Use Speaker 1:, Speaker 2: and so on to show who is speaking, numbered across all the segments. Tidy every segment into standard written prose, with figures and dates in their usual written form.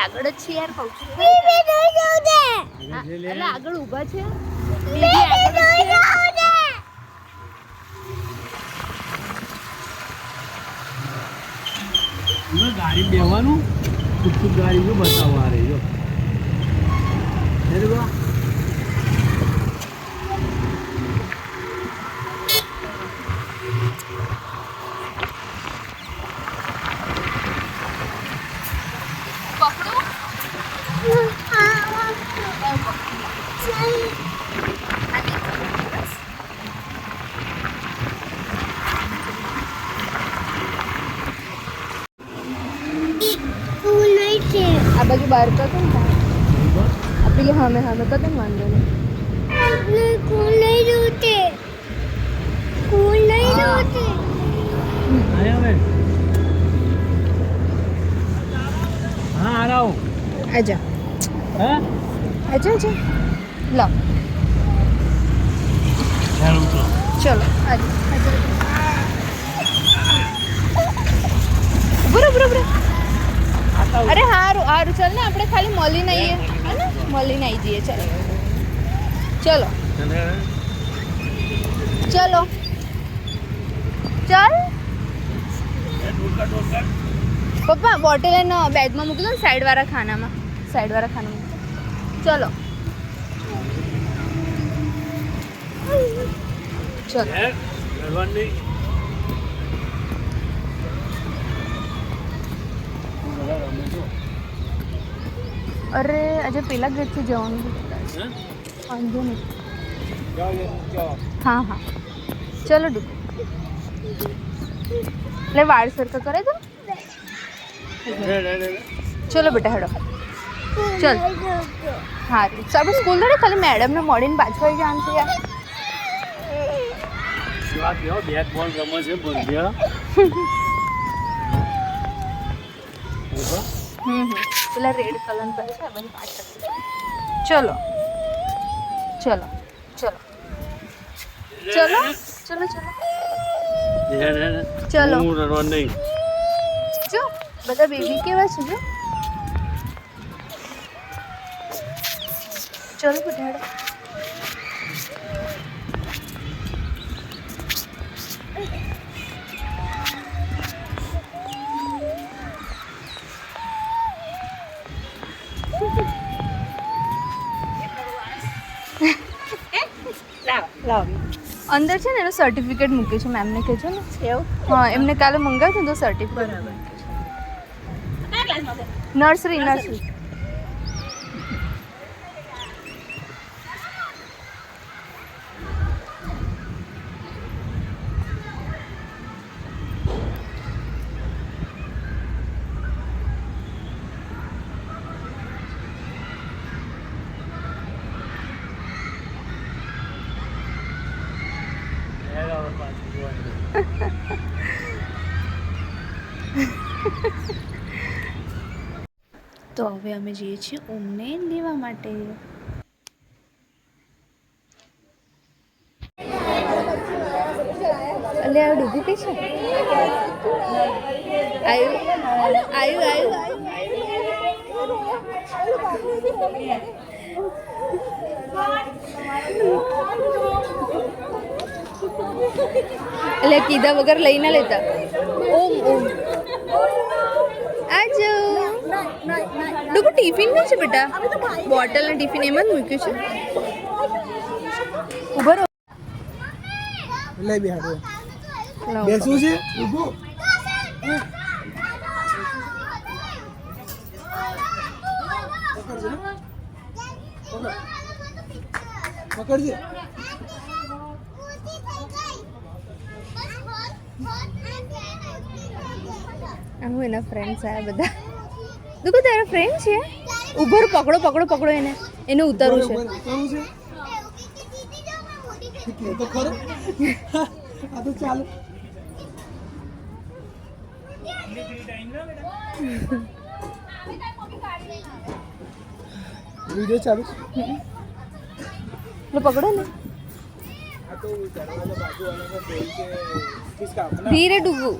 Speaker 1: આગળ જ છે યાર કહું છું એટલે આગળ ઊભા છે બેબી આગળ જ છે
Speaker 2: ગાડી બેવાનું ટુક ગાડી જો બતાવો આ રહી જો
Speaker 1: આ બાજુ બહાર તો કેમ આ પેલી હમે હમે તો કેમ વાંધો નહીં
Speaker 3: સ્કૂલ નહીં જોતે
Speaker 2: હા આ રહો
Speaker 1: આજા
Speaker 2: હા
Speaker 1: આજા આજા લો ચલો આજા બરો બરો બરો અરે હારું હારું ચાલ ને આપણે ખાલી મળીને આવીએ હે ને મળીને આવી જઈએ ચાલો ચલો ચલો ચાલ પપ્પા બોટલ એને બેગમાં મૂકી દો ને સાઈડવાળા ખાનામાં ચલો ચલો અરે આજે પેલા ગેટથી જવાનું વાંધો નહીં હા હા ચલો ડૂબ એટલે વાળ સરખા કરે દો ચલો બેટા હેડો ચલ હા આપણે સ્કૂલ દોડે ખાલી મેડમને મળીને પાછું આવી જવાનું છે યાર
Speaker 2: બેટ બોલ રમે છે બંધ્યા
Speaker 1: પેલા રેડ કલર પર છે બધી પાછળ ચલો ચલો ચલો ચલો ચલો ચલો
Speaker 2: હું રડવા નહીં
Speaker 1: જો બધા બેબી કેવા છે જો ચલો બેટા અંદર છે ને એનું સર્ટિફિકેટ મૂક્યું છે મેમને કહેજો ને એવું હા એમને કાલે મંગાવ્યું તો સર્ટિફિકેટ નર્સરી તો હવે અમે જઈએ છીએ ઓમને લેવા માટે અલે આ ડૂબી કઈ છે આયુ એટલે કીધા વગર લઈ ના લેતા ઓમ આજો ડુગુ ટિફિન નહીં છે બેટા બોટલ અને ટિફિન એમ જ મૂક્યું છે ઉભો રહો
Speaker 2: લઈ બેહાડો બેસું છે ઊભો પકડજે
Speaker 1: આનું એના ફ્રેન્ડ્સ આયા બધા દુગુ તારા ફ્રેન્ડ છે ઉભર પકડો એને ઉતારવું છે
Speaker 2: તો ખરો આ તો ચાલો વિડિયો ચાલુ
Speaker 1: લો પકડો ને ધીરે ડૂબવું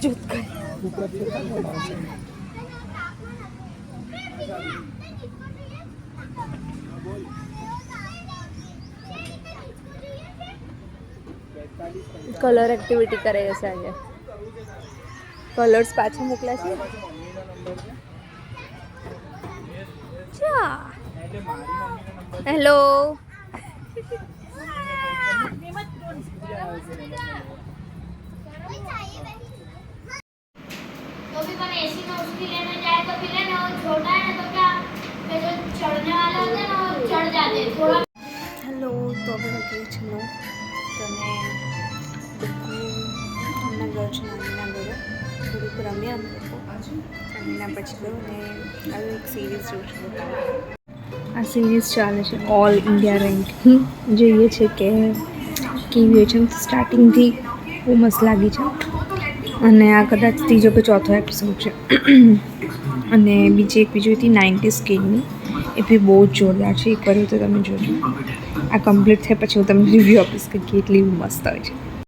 Speaker 1: જૂથ કરે. કલર એક્ટિવિટી કરે છે આજે. કલર્સ પાછા મોકલ્યા છે. ચા હેલો.
Speaker 3: तो भी अपन एसी में उसकी लेने जाए तो फिर ना वो छोटा है ना तो क्या कि जो चढ़ने वाले होते हैं ना वो चढ़ जाते हैं थोड़ा.
Speaker 1: હેલો. તો હવે વાગ્યું છે 9. તમે હમણાં ગયો છે નાનીના ઘરે થોડુંક રમ્યા અમે લોકો અને એના પછી ગયો ને હવે એક સિરીઝ જોઉં છું. આ સિરીઝ ચાલે છે ઓલ ઇન્ડિયા રેન્કિંગ. જોઈએ છે કે કેવી હોય છે. સ્ટાર્ટિંગથી બહુ મસ્ત લાગી છે અને આ કદાચ ત્રીજો કે ચોથો એપિસોડ છે. અને બીજી એક બીજી હતી 90s કિડની, એ બી બહુ જ જોરદાર છે. એક વાર તો તમે જોજો. આ કમ્પ્લીટ થાય પછી હું તમને રિવ્યૂ આપીશ કે કેટલી મસ્ત હોય છે.